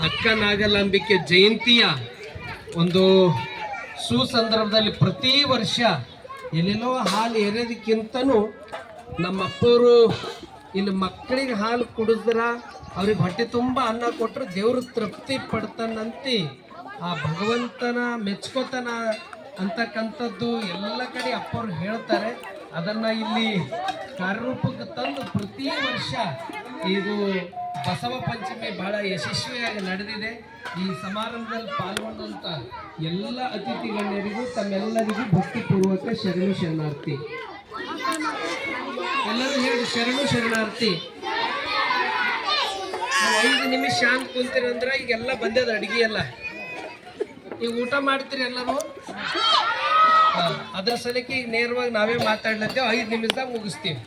ಅಕ್ಕ ನಾಗಲಾಂಬಿಕೆ ಜಯಂತಿಯ ಒಂದು ಸುಸಂದರ್ಭದಲ್ಲಿ ಪ್ರತಿ ವರ್ಷ ಎಲ್ಲೆಲ್ಲೋ ಹಾಲು ಎರೆಯೋದಕ್ಕಿಂತನೂ ನಮ್ಮ ಅಪ್ಪವರು ಇಲ್ಲಿ ಮಕ್ಕಳಿಗೆ ಹಾಲು ಕುಡಿದ್ರ ಅವ್ರಿಗೆ ಹೊಟ್ಟೆ ತುಂಬ ಅನ್ನ ಕೊಟ್ಟರೆ ದೇವ್ರ ತೃಪ್ತಿ ಪಡ್ತಾನಂತಿ ಆ ಭಗವಂತನ ಮೆಚ್ಕೋತಾನ ಅಂತಕ್ಕಂಥದ್ದು ಎಲ್ಲ ಕಡೆ ಅಪ್ಪವ್ರು ಹೇಳ್ತಾರೆ. ಅದನ್ನು ಇಲ್ಲಿ ಕಾರ್ಯರೂಪಕ್ಕೆ ತಂದು ಪ್ರತಿ ವರ್ಷ ಇದು ಬಸವ ಪಂಚಮಿ ಬಹಳ ಯಶಸ್ವಿಯಾಗಿ ನಡೆದಿದೆ. ಈ ಸಮಾರಂಭದಲ್ಲಿ ಪಾಲ್ಗೊಂಡಂಥ ಎಲ್ಲ ಅತಿಥಿ ಗಣ್ಯರಿಗೂ ತಮ್ಮೆಲ್ಲರಿಗೂ ಭಕ್ತಿಪೂರ್ವಕ ಶರಣು ಶರಣಾರ್ಥಿ. ಎಲ್ಲರೂ ಹೇಳಿ ಶರಣು ಶರಣಾರ್ಥಿ. 5 ನಿಮಿಷ ಶಾಂತ ಕುಂತೀರಂದ್ರೆ ಈಗೆಲ್ಲ ಬಂದದ ಅಡಿಗೆ ಎಲ್ಲ ಈಗ ಊಟ ಮಾಡ್ತೀರಿ ಎಲ್ಲರೂ. ಅದ್ರ ಸಲಕ್ಕೆ ಈಗ ನೇರವಾಗಿ ನಾವೇ ಮಾತಾಡ್ಲತ್ತೇವೆ. 5 ನಿಮಿಷದಾಗ ಮುಗಿಸ್ತೀವಿ.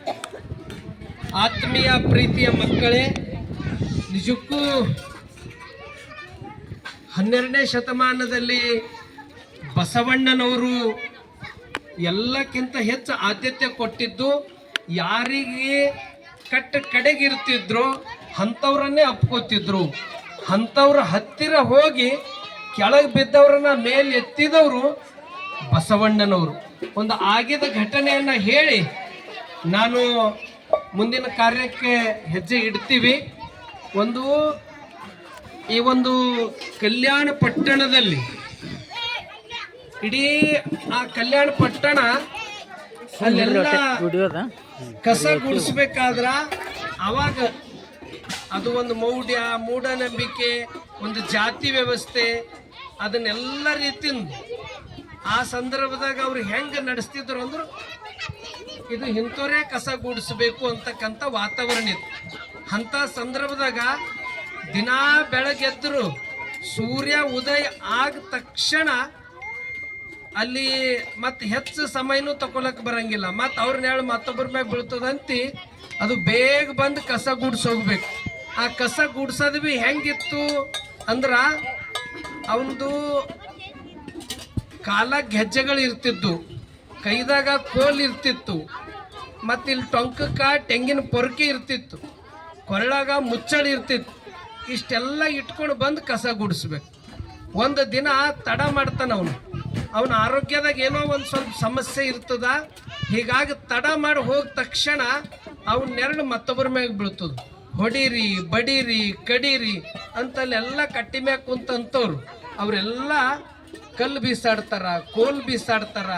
ಆತ್ಮೀಯ ಪ್ರೀತಿಯ ಮಕ್ಕಳೇ, ನಿಜಕ್ಕೂ 12ನೇ ಶತಮಾನದಲ್ಲಿ ಬಸವಣ್ಣನವರು ಎಲ್ಲಕ್ಕಿಂತ ಹೆಚ್ಚು ಆದ್ಯತೆ ಕೊಟ್ಟಿದ್ದು ಯಾರಿಗೆ ಕಡೆಗಿರ್ತಿದ್ರು ಅಂಥವ್ರನ್ನೇ ಅಪ್ಕೋತಿದ್ರು. ಅಂಥವ್ರ ಹತ್ತಿರ ಹೋಗಿ ಕೆಳಗೆ ಬಿದ್ದವ್ರನ್ನ ಮೇಲೆ ಎತ್ತಿದವರು ಬಸವಣ್ಣನವರು. ಒಂದು ಆಗಿದ ಘಟನೆಯನ್ನು ಹೇಳಿ ನಾನು ಮುಂದಿನ ಕಾರ್ಯಕ್ಕೆ ಹೆಜ್ಜೆ ಇಡ್ತೀವಿ. ಈ ಒಂದು ಕಲ್ಯಾಣ ಪಟ್ಟಣದಲ್ಲಿ ಇಡೀ ಆ ಕಲ್ಯಾಣ ಪಟ್ಟಣ ಅಲ್ಲೆಲ್ಲ ಕಸ ಗುಡಿಸ್ಬೇಕಾದ್ರ ಅವಾಗ ಅದು ಒಂದು ಮೂಢನಂಬಿಕೆ, ಒಂದು ಜಾತಿ ವ್ಯವಸ್ಥೆ, ಅದನ್ನೆಲ್ಲ ರೀತಿಯಿಂದ ಆ ಸಂದರ್ಭದಾಗ ಅವ್ರು ಹೆಂಗೆ ನಡೆಸ್ತಿದ್ರು ಅಂದ್ರೆ ಇದು ಇಂಥವರೇ ಕಸ ಗುಡಿಸ್ಬೇಕು ಅಂತಕ್ಕಂಥ ವಾತಾವರಣ ಇತ್ತು. ಅಂಥ ಸಂದರ್ಭದಾಗ ದಿನಾ ಬೆಳಗ್ಗೆದ್ರು ಸೂರ್ಯ ಉದಯ ಆದ ತಕ್ಷಣ ಅಲ್ಲಿ ಮತ್ತೆ ಹೆಚ್ಚು ಸಮಯನೂ ತಗೊಳಕ್ ಬರಂಗಿಲ್ಲ. ಮತ್ತು ಅವ್ರನ್ನ ಹೇಳಿ ಮತ್ತೊಬ್ಬರ ಮ್ಯಾಗ ಬೀಳ್ತದಂತಿ ಅದು ಬೇಗ ಬಂದು ಕಸ ಗುಡ್ಸೋಗ್ಬೇಕು. ಆ ಕಸ ಗುಡ್ಸೋದು ಭೀ ಹೆಂಗಿತ್ತು ಅಂದ್ರ ಅವನದು ಕಾಲಾಗ ಹೆಜ್ಜೆಗಳು ಇರ್ತಿದ್ದು, ಕೈದಾಗ ಕೋಲ್ ಇರ್ತಿತ್ತು, ಮತ್ತು ಇಲ್ಲಿ ಟೊಂಕಕ್ಕ ತೆಂಗಿನ ಪೊರಕೆ ಇರ್ತಿತ್ತು, ಕೊರಳಾಗ ಮುಚ್ಚಳಿ ಇರ್ತಿತ್ತು. ಇಷ್ಟೆಲ್ಲ ಇಟ್ಕೊಂಡು ಬಂದು ಕಸ ಗುಡಿಸ್ಬೇಕು. ಒಂದು ದಿನ ತಡ ಮಾಡ್ತಾನೆ ಅವನ ಆರೋಗ್ಯದಾಗ ಏನೋ ಒಂದು ಸ್ವಲ್ಪ ಸಮಸ್ಯೆ ಇರ್ತದ. ಹೀಗಾಗಿ ತಡ ಮಾಡಿ ಹೋದ ತಕ್ಷಣ ಅವನ್ನೆರಡು ಮತ್ತೊಬ್ಬರ ಮ್ಯಾಗ ಬೀಳ್ತದ. ಹೊಡೀರಿ, ಬಡೀರಿ, ಕಡೀರಿ ಅಂತಲ್ಲೆಲ್ಲ ಕಟ್ಟಿ ಮ್ಯಾಗ ಕುಂತಂಥವ್ರು ಅವರೆಲ್ಲ ಕಲ್ಲು ಬೀಸಾಡ್ತಾರ, ಕೋಲ್ ಬೀಸಾಡ್ತಾರ,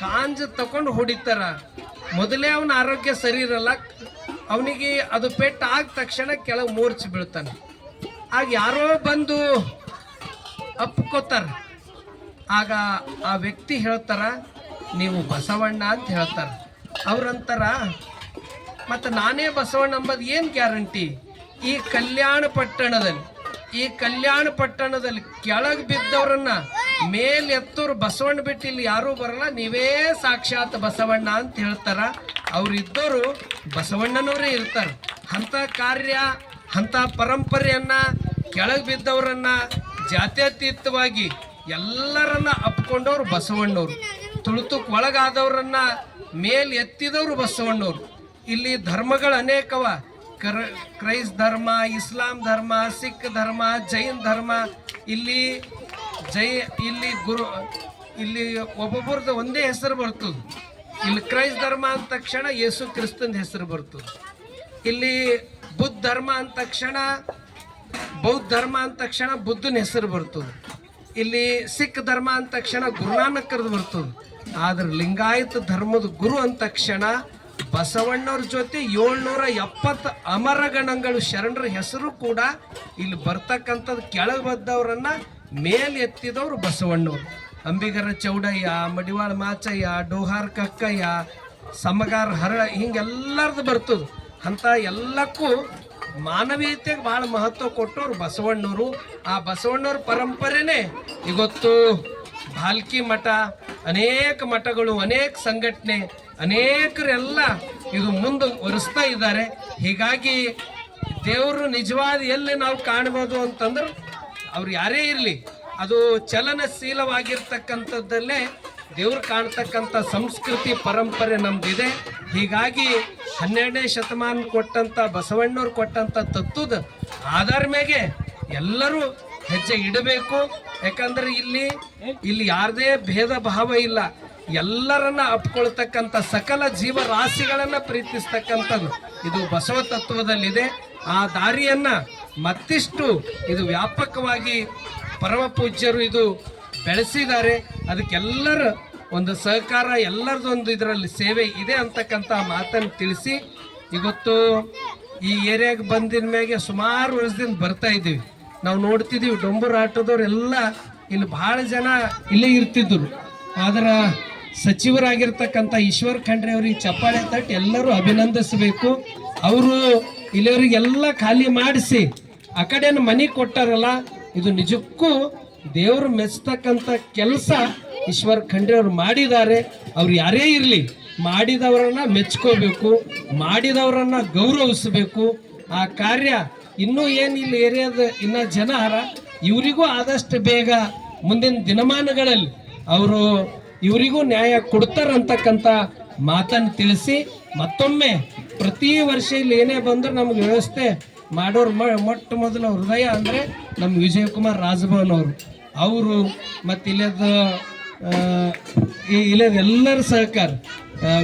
ಕಾಂಜ ತಗೊಂಡು ಹೊಡಿತಾರ. ಮೊದಲೇ ಅವನ ಆರೋಗ್ಯ ಸರಿ ಇರಲ್ಲ. ಅವನಿಗೆ ಅದು ಪೆಟ್ಟು ಆದ ತಕ್ಷಣ ಕೆಳಗೆ ಮೂರ್ಛೆ ಬೀಳ್ತಾನೆ. ಆಗ ಯಾರೋ ಬಂದು ಅಪ್ಕೋತಾರ. ಆಗ ಆ ವ್ಯಕ್ತಿ ಹೇಳ್ತಾರ, ನೀವು ಬಸವಣ್ಣ ಅಂತ ಹೇಳ್ತಾರ. ಅವ್ರಂತಾರ, ಮತ್ತು ನಾನೇ ಬಸವಣ್ಣ ಅಂಬದು ಏನು ಗ್ಯಾರಂಟಿ? ಈ ಕಲ್ಯಾಣ ಪಟ್ಟಣದಲ್ಲಿ ಕೆಳಗೆ ಬಿದ್ದವ್ರನ್ನ ಮೇಲೆ ಎತ್ತೋರು ಬಸವಣ್ಣ ಬಿಟ್ಟು ಇಲ್ಲಿ ಯಾರೂ ಬರಲ್ಲ, ನೀವೇ ಸಾಕ್ಷಾತ್ ಬಸವಣ್ಣ ಅಂತ ಹೇಳ್ತಾರ. ಅವ್ರು ಇದ್ದವರು ಬಸವಣ್ಣನವರೇ ಇರ್ತಾರೆ. ಅಂಥ ಕಾರ್ಯ, ಅಂಥ ಪರಂಪರೆಯನ್ನ, ಕೆಳಗೆ ಬಿದ್ದವರನ್ನ ಜಾತ್ಯತೀತವಾಗಿ ಎಲ್ಲರನ್ನ ಅಪ್ಕೊಂಡವ್ರು ಬಸವಣ್ಣವ್ರು. ತುಳಿತಕ್ಕೆ ಒಳಗಾದವ್ರನ್ನ ಮೇಲೆ ಎತ್ತಿದವರು ಬಸವಣ್ಣವ್ರು. ಇಲ್ಲಿ ಧರ್ಮಗಳು ಅನೇಕವ. ಕ್ರೈಸ್ತ ಧರ್ಮ, ಇಸ್ಲಾಂ ಧರ್ಮ, ಸಿಖ್ ಧರ್ಮ, ಜೈನ್ ಧರ್ಮ. ಇಲ್ಲಿ ಒಬ್ಬೊಬ್ಬರದ್ದು ಒಂದೇ ಹೆಸರು ಬರ್ತದೆ. ಇಲ್ಲಿ ಕ್ರೈಸ್ತ ಧರ್ಮ ಅಂದ ತಕ್ಷಣ ಯೇಸು ಕ್ರಿಸ್ತನ ಹೆಸರು ಬರ್ತದೆ. ಇಲ್ಲಿ ಬುದ್ಧ ಧರ್ಮ ಅಂದ ತಕ್ಷಣ, ಬೌದ್ಧ ಧರ್ಮ ಅಂದ ತಕ್ಷಣ ಬುದ್ಧನ ಹೆಸರು ಬರ್ತದೆ. ಇಲ್ಲಿ ಸಿಖ್ ಧರ್ಮ ಅಂದ ತಕ್ಷಣ ಗುರುನಾನಕರದು ಬರ್ತದೆ. ಆದ್ರೆ ಲಿಂಗಾಯತ ಧರ್ಮದ ಗುರು ಅಂದ ತಕ್ಷಣ ಬಸವಣ್ಣವ್ರ ಜೊತೆ 770 ಅಮರಗಣಗಳು ಶರಣರ ಹೆಸರು ಕೂಡ ಇಲ್ಲಿ ಬರ್ತಕ್ಕಂಥದ್ದು. ಕೆಳಗೆ ಬದ್ದವರನ್ನ ಮೇಲೆ ಎತ್ತಿದವರು ಬಸವಣ್ಣವ್ರು. ಅಂಬಿಗರ ಚೌಡಯ್ಯ, ಮಡಿವಾಳ ಮಾಚಯ್ಯ, ಡೋಹಾರ್ ಕಕ್ಕಯ್ಯ, ಸಮಗಾರ ಹರಳ, ಹಿಂಗೆಲ್ಲರದು ಬರ್ತದೆ. ಅಂಥ ಎಲ್ಲಕ್ಕೂ ಮಾನವೀಯತೆಗೆ ಭಾಳ ಮಹತ್ವ ಕೊಟ್ಟವ್ರು ಬಸವಣ್ಣವರು. ಆ ಬಸವಣ್ಣವ್ರ ಪರಂಪರೆನೇ ಇವತ್ತು ಭಾಲ್ಕಿ ಮಠ, ಅನೇಕ ಮಠಗಳು, ಅನೇಕ ಸಂಘಟನೆ, ಅನೇಕರೆಲ್ಲ ಇದು ಮುಂದುವರಿಸ್ತಾ ಇದ್ದಾರೆ. ಹೀಗಾಗಿ ದೇವರು ನಿಜವಾದ ಎಲ್ಲಿ ನಾವು ಕಾಣ್ಬೋದು ಅಂತಂದ್ರೆ ಅವ್ರು ಯಾರೇ ಇರಲಿ, ಅದು ಚಲನಶೀಲವಾಗಿರ್ತಕ್ಕಂಥದ್ದಲ್ಲೇ ದೇವ್ರು ಕಾಣ್ತಕ್ಕಂಥ ಸಂಸ್ಕೃತಿ ಪರಂಪರೆ ನಮ್ದಿದೆ. ಹೀಗಾಗಿ 12ನೇ ಶತಮಾನ ಕೊಟ್ಟಂಥ ಬಸವಣ್ಣವ್ರು ಕೊಟ್ಟಂಥ ತತ್ವದ ಆಧಾರ ಮೇಲೆ ಎಲ್ಲರೂ ಹೆಜ್ಜೆ ಇಡಬೇಕು. ಯಾಕಂದ್ರೆ ಇಲ್ಲಿ ಯಾರದೇ ಭೇದ ಭಾವ ಇಲ್ಲ. ಎಲ್ಲರನ್ನ ಅಪ್ಕೊಳ್ತಕ್ಕಂಥ ಸಕಲ ಜೀವರಾಶಿಗಳನ್ನ ಪ್ರೀತಿಸ್ತಕ್ಕಂಥದ್ದು ಇದು ಬಸವ ತತ್ವದಲ್ಲಿದೆ. ಆ ದಾರಿಯನ್ನ ಮತ್ತಿಷ್ಟು ಇದು ವ್ಯಾಪಕವಾಗಿ ಪರಮ ಪೂಜ್ಯರು ಇದು ಬೆಳೆಸಿದ್ದಾರೆ. ಅದಕ್ಕೆಲ್ಲರ ಒಂದು ಸಹಕಾರ, ಎಲ್ಲರದೊಂದು ಇದರಲ್ಲಿ ಸೇವೆ ಇದೆ ಅಂತಕ್ಕಂಥ ಮಾತನ್ನು ತಿಳಿಸಿ, ಇವತ್ತು ಈ ಏರಿಯಾಗೆ ಬಂದಿನ ಮ್ಯಾಗೆ ಸುಮಾರು ವರ್ಷದಿಂದ ಬರ್ತಾ ಇದ್ದೀವಿ. ನಾವು ನೋಡ್ತಿದ್ದೀವಿ ಡೊಂಬೂರು ಆಟೋದವ್ರೆಲ್ಲ ಇಲ್ಲಿ ಭಾಳ ಜನ ಇಲ್ಲೇ ಇರ್ತಿದ್ರು. ಆದ್ರೆ ಸಚಿವರಾಗಿರ್ತಕ್ಕಂಥ ಈಶ್ವರ್ ಖಂಡ್ರೆ ಅವ್ರಿಗೆ ಚಪ್ಪಾಳೆ ತಟ್ಟಿ ಎಲ್ಲರೂ ಅಭಿನಂದಿಸಬೇಕು. ಅವರು ಇಲ್ಲಿಯವರಿಗೆಲ್ಲ ಖಾಲಿ ಮಾಡಿಸಿ ಆ ಕಡೆಯನ್ನು ಮನೆ ಕೊಟ್ಟಾರಲ್ಲ, ಇದು ನಿಜಕ್ಕೂ ದೇವರು ಮೆಚ್ಚತಕ್ಕಂಥ ಕೆಲಸ ಈಶ್ವರ್ ಖಂಡ್ರೆ ಅವರು ಮಾಡಿದ್ದಾರೆ. ಅವ್ರು ಯಾರೇ ಇರಲಿ ಮಾಡಿದವರನ್ನ ಮೆಚ್ಕೋಬೇಕು, ಮಾಡಿದವರನ್ನ ಗೌರವಿಸಬೇಕು. ಆ ಕಾರ್ಯ ಇನ್ನೂ ಏನು ಇಲ್ಲಿ ಏರಿಯಾದ ಇನ್ನ ಜನ ಇವರಿಗೂ ಆದಷ್ಟು ಬೇಗ ಮುಂದಿನ ದಿನಮಾನಗಳಲ್ಲಿ ಅವರು ಇವರಿಗೂ ನ್ಯಾಯ ಕೊಡ್ತಾರಂತಕ್ಕಂಥ ಮಾತನ್ನು ತಿಳಿಸಿ, ಮತ್ತೊಮ್ಮೆ ಪ್ರತಿ ವರ್ಷ ಇಲ್ಲಿ ಏನೇ ಬಂದರೂ ನಮ್ಗೆ ವ್ಯವಸ್ಥೆ ಮಾಡೋರು ಮೊಟ್ಟ ಮೊದಲ ಹೃದಯ ಅಂದರೆ ನಮ್ಮ ವಿಜಯಕುಮಾರ್ ರಾಜಭವನ್ ಅವರು ಮತ್ತು ಇಲ್ಲದ ಎಲ್ಲರ ಸಹಕಾರ,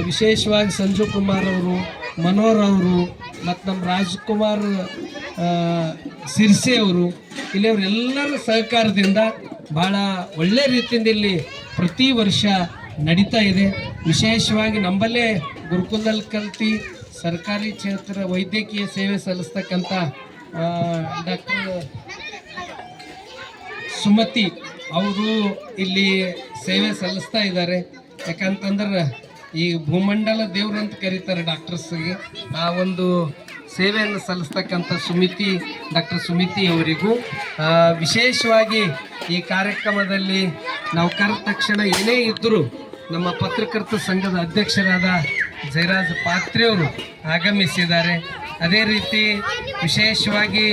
ವಿಶೇಷವಾಗಿ ಸಂಜು ಕುಮಾರ್ ಅವರು, ಮನೋಹರ್ ಅವರು ಮತ್ತು ನಮ್ಮ ರಾಜ್ಕುಮಾರ್ ಸಿರ್ಸೆ ಅವರು, ಇಲ್ಲಿಯವರೆಲ್ಲರ ಸಹಕಾರದಿಂದ ಭಾಳ ಒಳ್ಳೆ ರೀತಿಯಿಂದ ಇಲ್ಲಿ ಪ್ರತಿ ವರ್ಷ ನಡೀತಾ ಇದೆ. ವಿಶೇಷವಾಗಿ ನಮ್ಮಲ್ಲೇ ಗುರುಕುಲದಲ್ಲಿ ಕಲ್ತಿ ಸರ್ಕಾರಿ ಕ್ಷೇತ್ರ ವೈದ್ಯಕೀಯ ಸೇವೆ ಸಲ್ಲಿಸ್ತಕ್ಕಂಥ ಡಾಕ್ಟರ್ ಸುಮತಿ ಅವರು ಇಲ್ಲಿ ಸೇವೆ ಸಲ್ಲಿಸ್ತಾ ಇದ್ದಾರೆ. ಯಾಕಂತಂದ್ರೆ ಈ ಭೂಮಂಡಲ ದೇವರು ಅಂತ ಕರೀತಾರೆ ಡಾಕ್ಟರ್ಸ್ಗೆ. ಆ ಒಂದು ಸೇವೆಯನ್ನು ಸಲ್ಲಿಸ್ತಕ್ಕಂಥ ಡಾಕ್ಟರ್ ಸುಮಿತಿ ಅವರಿಗೂ ವಿಶೇಷವಾಗಿ ಈ ಕಾರ್ಯಕ್ರಮದಲ್ಲಿ ನಾವು ಕರೆದ ತಕ್ಷಣ ಏನೇ ಇದ್ದರೂ ನಮ್ಮ ಪತ್ರಕರ್ತ ಸಂಘದ ಅಧ್ಯಕ್ಷರಾದ ಜಯರಾಜ್ ಪಾತ್ರೆಯವರು ಆಗಮಿಸಿದ್ದಾರೆ. ಅದೇ ರೀತಿ ವಿಶೇಷವಾಗಿ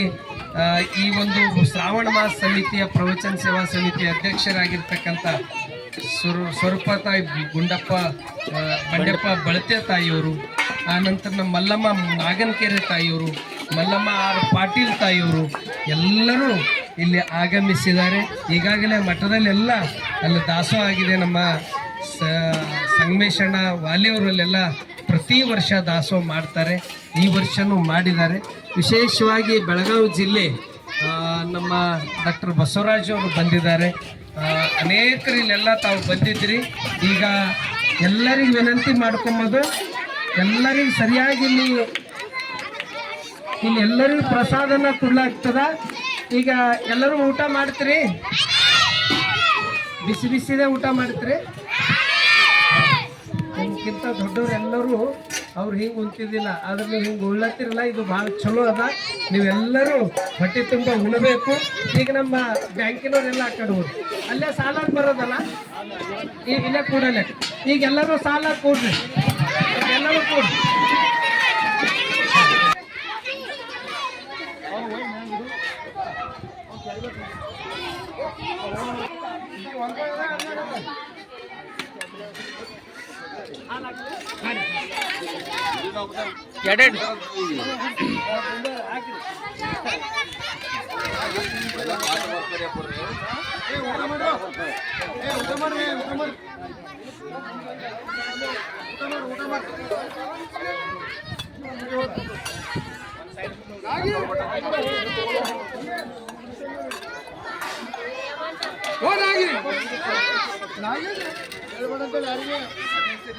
ಈ ಒಂದು ಶ್ರಾವಣ ಮಾಸ ಸಮಿತಿಯ ಪ್ರವಚನ ಸೇವಾ ಸಮಿತಿಯ ಅಧ್ಯಕ್ಷರಾಗಿರ್ತಕ್ಕಂಥ ಸ್ವರೂಪತಾಯಿ ಬಂಡೆಪ್ಪ ಬಳತೆ ತಾಯಿಯವರು, ಆನಂತರ ನಮ್ಮ ಮಲ್ಲಮ್ಮ ನಾಗನಕೆರೆ ತಾಯಿಯವರು, ಮಲ್ಲಮ್ಮ ಆರ್ ಪಾಟೀಲ್ ತಾಯಿಯವರು ಎಲ್ಲರೂ ಇಲ್ಲಿ ಆಗಮಿಸಿದ್ದಾರೆ. ಈಗಾಗಲೇ ಮಠದಲ್ಲೆಲ್ಲ ಅಲ್ಲಿ ದಾಸೋಹ ಆಗಿದೆ. ನಮ್ಮ ಸಂಗಮೇಶಣ್ಣ ವಾಲಿಯವರಲ್ಲೆಲ್ಲ ಪ್ರತಿ ವರ್ಷ ದಾಸೋಹ ಮಾಡ್ತಾರೆ, ಈ ವರ್ಷವೂ ಮಾಡಿದ್ದಾರೆ. ವಿಶೇಷವಾಗಿ ಬೆಳಗಾವಿ ಜಿಲ್ಲೆ ನಮ್ಮ ಡಾಕ್ಟರ್ ಬಸವರಾಜ್ ಅವರು ಬಂದಿದ್ದಾರೆ. ಅನೇಕರು ಇಲ್ಲೆಲ್ಲ ತಾವು ಬಂದಿದ್ರಿ. ಈಗ ಎಲ್ಲರಿಗೂ ವಿನಂತಿ ಮಾಡ್ಕೊಂಬೋದು, ಎಲ್ಲರಿಗೂ ಸರಿಯಾಗಿ ಇಲ್ಲಿ ಎಲ್ಲರಿಗೂ ಪ್ರಸಾದನ ಕೊಡ್ಲಾಗ್ತದ. ಈಗ ಎಲ್ಲರೂ ಊಟ ಮಾಡ್ತೀರಿ, ಬಿಸಿ ಬಿಸಿದೇ ಊಟ ಮಾಡ್ತೀರಿ. ನಿಮ್ಗಿಂತ ದೊಡ್ಡವರೆಲ್ಲರೂ ಅವ್ರು ಹಿಂಗೆ ಉಂತಿದ್ದಿಲ್ಲ, ಆದ್ರೆ ನೀವು ಹಿಂಗೆ ಉಳ್ಳತ್ತಿರಲ್ಲ, ಇದು ಭಾಳ ಚಲೋ ಅದ. ನೀವೆಲ್ಲರೂ ಹೊಟ್ಟೆ ತುಂಬ ಉಣಬೇಕು. ಈಗ ನಮ್ಮ ಬ್ಯಾಂಕಿನವರೆಲ್ಲ ಆ ಕಡೆ ಹೋಗಿ ಅಲ್ಲೇ ಸಾಲ ಬರೋದಲ್ಲ, ಈಗ ಇಲ್ಲೇ ಕೂಡಲೇ ಈಗ ಎಲ್ಲರೂ ಸಾಲ ಕೂಡ್ರಿ, ಎಲ್ಲರೂ ಕೂಡ್ರಿ. ಎಡೆಡ್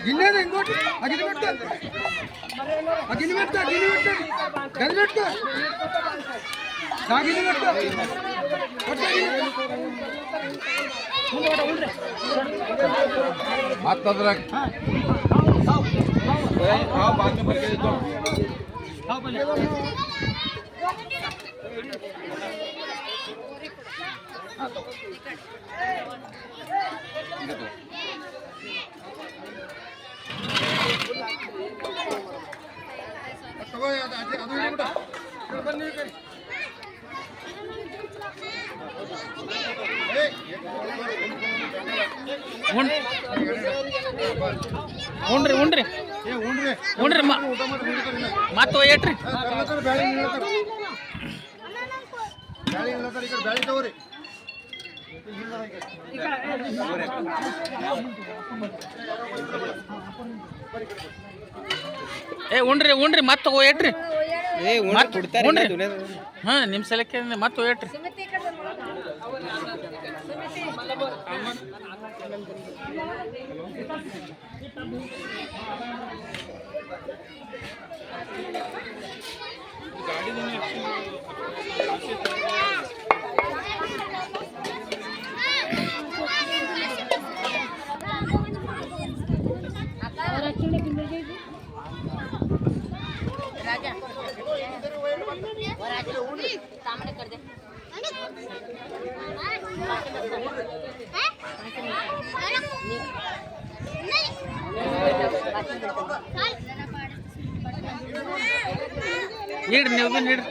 గిన్నె ఇంకోటి అగిని పెట్టు అగిని పెట్టు అగిని పెట్టు గది పెట్టు అగిని పెట్టు ಮತ್ತದ್ರ ಉಣ್ರಿ ಉಣ್ರಿ ಉಣ್ರಿ ಮತ್ತೆ ಒಯ್ಯಟ್ರಿ. ಬ್ಯಾಳಿ ತಗೋರಿ. ಏ ಉಣ್ರಿ ಮತ್ತೆ ಹೋಯಟ್ರಿ ಹಾ ನಿಮ್ಮ ಸಲಕ್ಕೆ ಮತ್ತೆ ಹೋಯಟ್ರಿ ನೀಡ್ರಿ ನೀವು ಬಿ ನೀಡ್ರಿ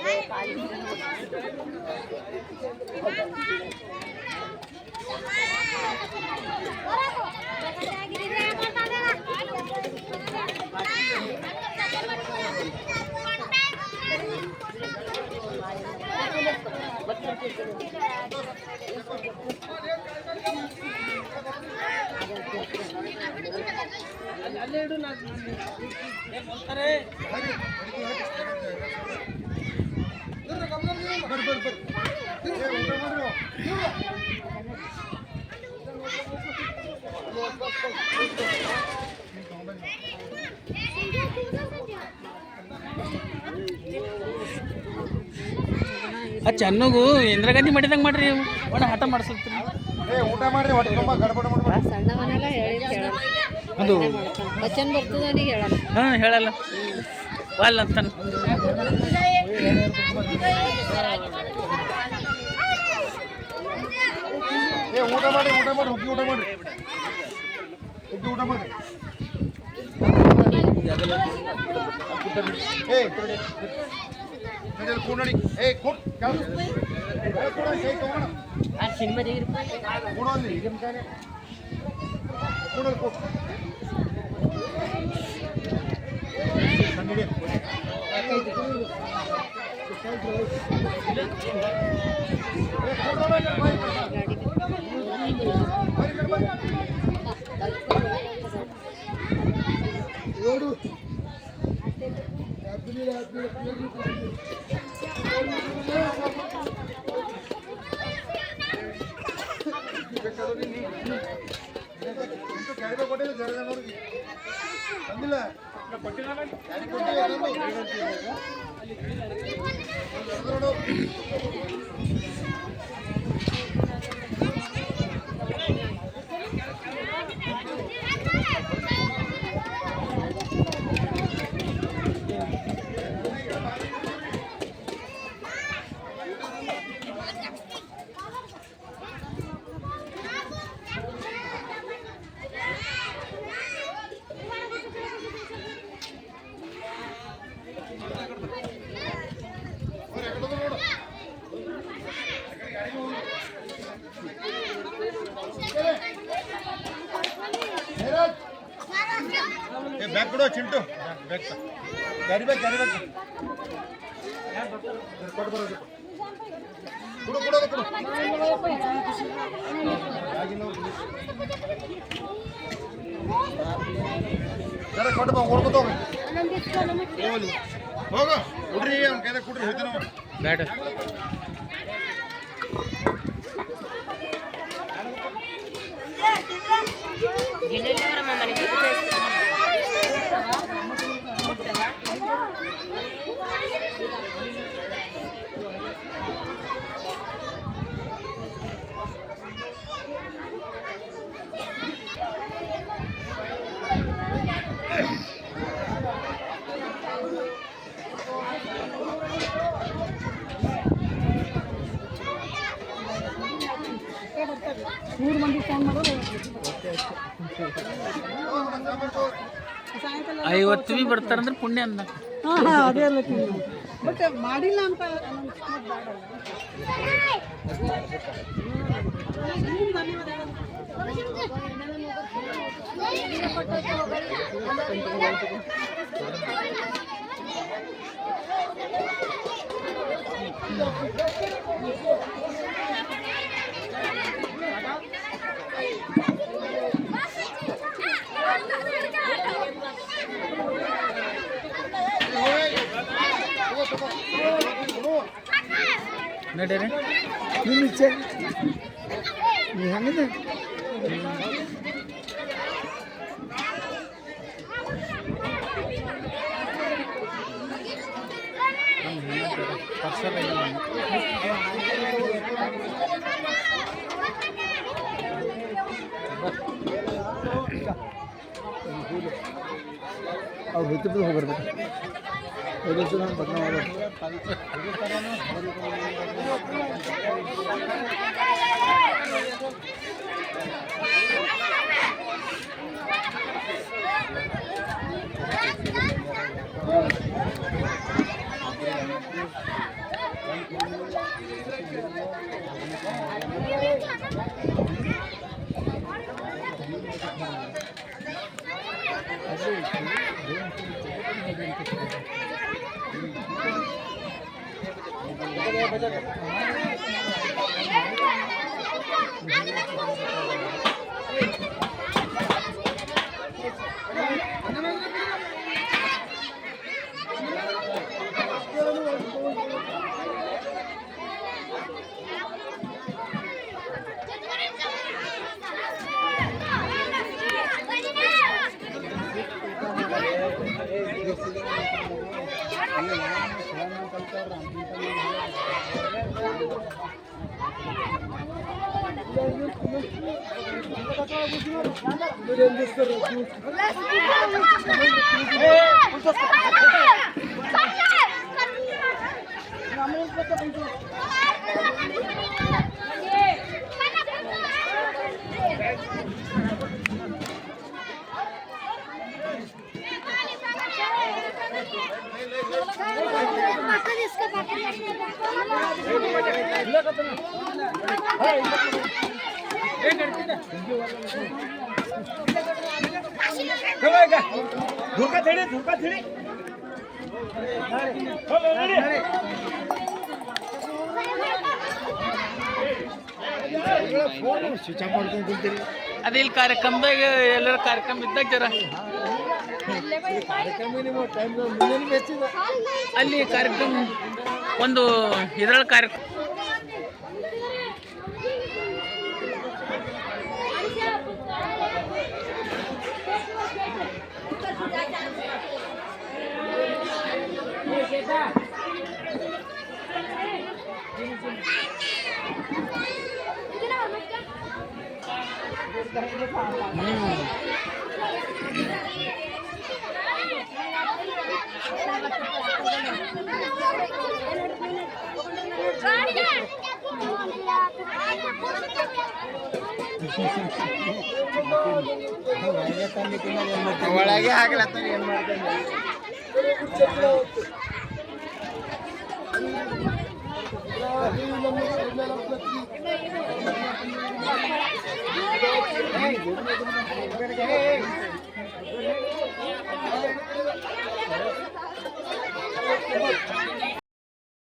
ಆ ಚೆನ್ನಗೂ ಇಂದಿರಾ ಗಾಂಧಿ ಮಾಡಿದಂಗೆ ಮಾಡ್ರಿ ಒಣ ಹಠ ಮಾಡಿಸ್ತೀರಿ ಸಣ್ಣವನೆಲ್ಲ ಹೇಳಿ ಅದು ವಚನ ಬರ್ತದನಿಗೆ ಹೇಳಲ್ಲ ಹಾಂ ಹೇಳಲ್ಲ ವಾಲ್ ಅಂತಾನೆ ಊಟ ಮಾಡಿ ಹುಗ್ಗಿ ಊಟ ಮಾಡ್ರಿ ಊಟ ಮಾಡ್ರಿ ಕೂಡಿ ಏ ಕೂಡ್ ಬ್ಯಾಗ್ ಕೊಡು ಚಿಂಟು ಬ್ಯಾಗ್ ಕ್ಯಾರಿ ಬ್ಯಾಗ್ ಕೊಡು ಬರೋದು ಕೊಡು ಕೊಡೋದು ಕೊಡು ಜರ ಕೊಟ್ಟು ಬಾ ಓಡ್ಕೊತ ಹೋಗ ಕೊಡ್ರಿ ಅವ್ನ ಕೈದಾಗ ಕೊಡ್ರಿ ಹೇಳ್ತೀನಿ ನಾವು ಬೇಡ ಐವತ್ತು ಬಿ ಬರ್ತಾರಂದ್ರೆ ಪುಣ್ಯ ಅಂದ ಅದೇ ಅಲ್ಲ ಬಟ್ ಮಾಡಿಲ್ಲ ಅಂತ ನಡೀರಿ ನಿಮ್ಮ ಇಚ್ಛೆ ನೀವು ಹೆಂಗಿದೆ ಅವ್ರು ಬಿಟ್ಟು ಹೋಗಿರ್ಬೇಕು ಹೋಗಿದ್ದು ನಾನು ಬದಲಾವಣೆ ಸ್ವಿಚ್ ಆಫ್ ಮಾಡ್ಕೊಂಡು ಕುಂತೀರಿ ಅದೇ ಇಲ್ಲಿ ಕಾರ್ಯಕ್ರಮದಾಗ ಎಲ್ಲರ ಕಾರ್ಯಕ್ರಮ ಇದ್ದಾಗ ಜರ ಕಾರ್ಯಕ್ರಮ ನೀವು ಟೈಮ್ ಮುಂದೆ ಬೆಚ್ಚಿದೆ ಅಲ್ಲಿ ಕಾರ್ಯಕ್ರಮ ಒಂದು ಇದ್ರೊಳಗೆ ಕಾರ್ಯಕ್ರಮ ಒಳಗೆ ಆಗ್ಲತ್ತ ಏನು ಮಾಡ್ತಾನೆ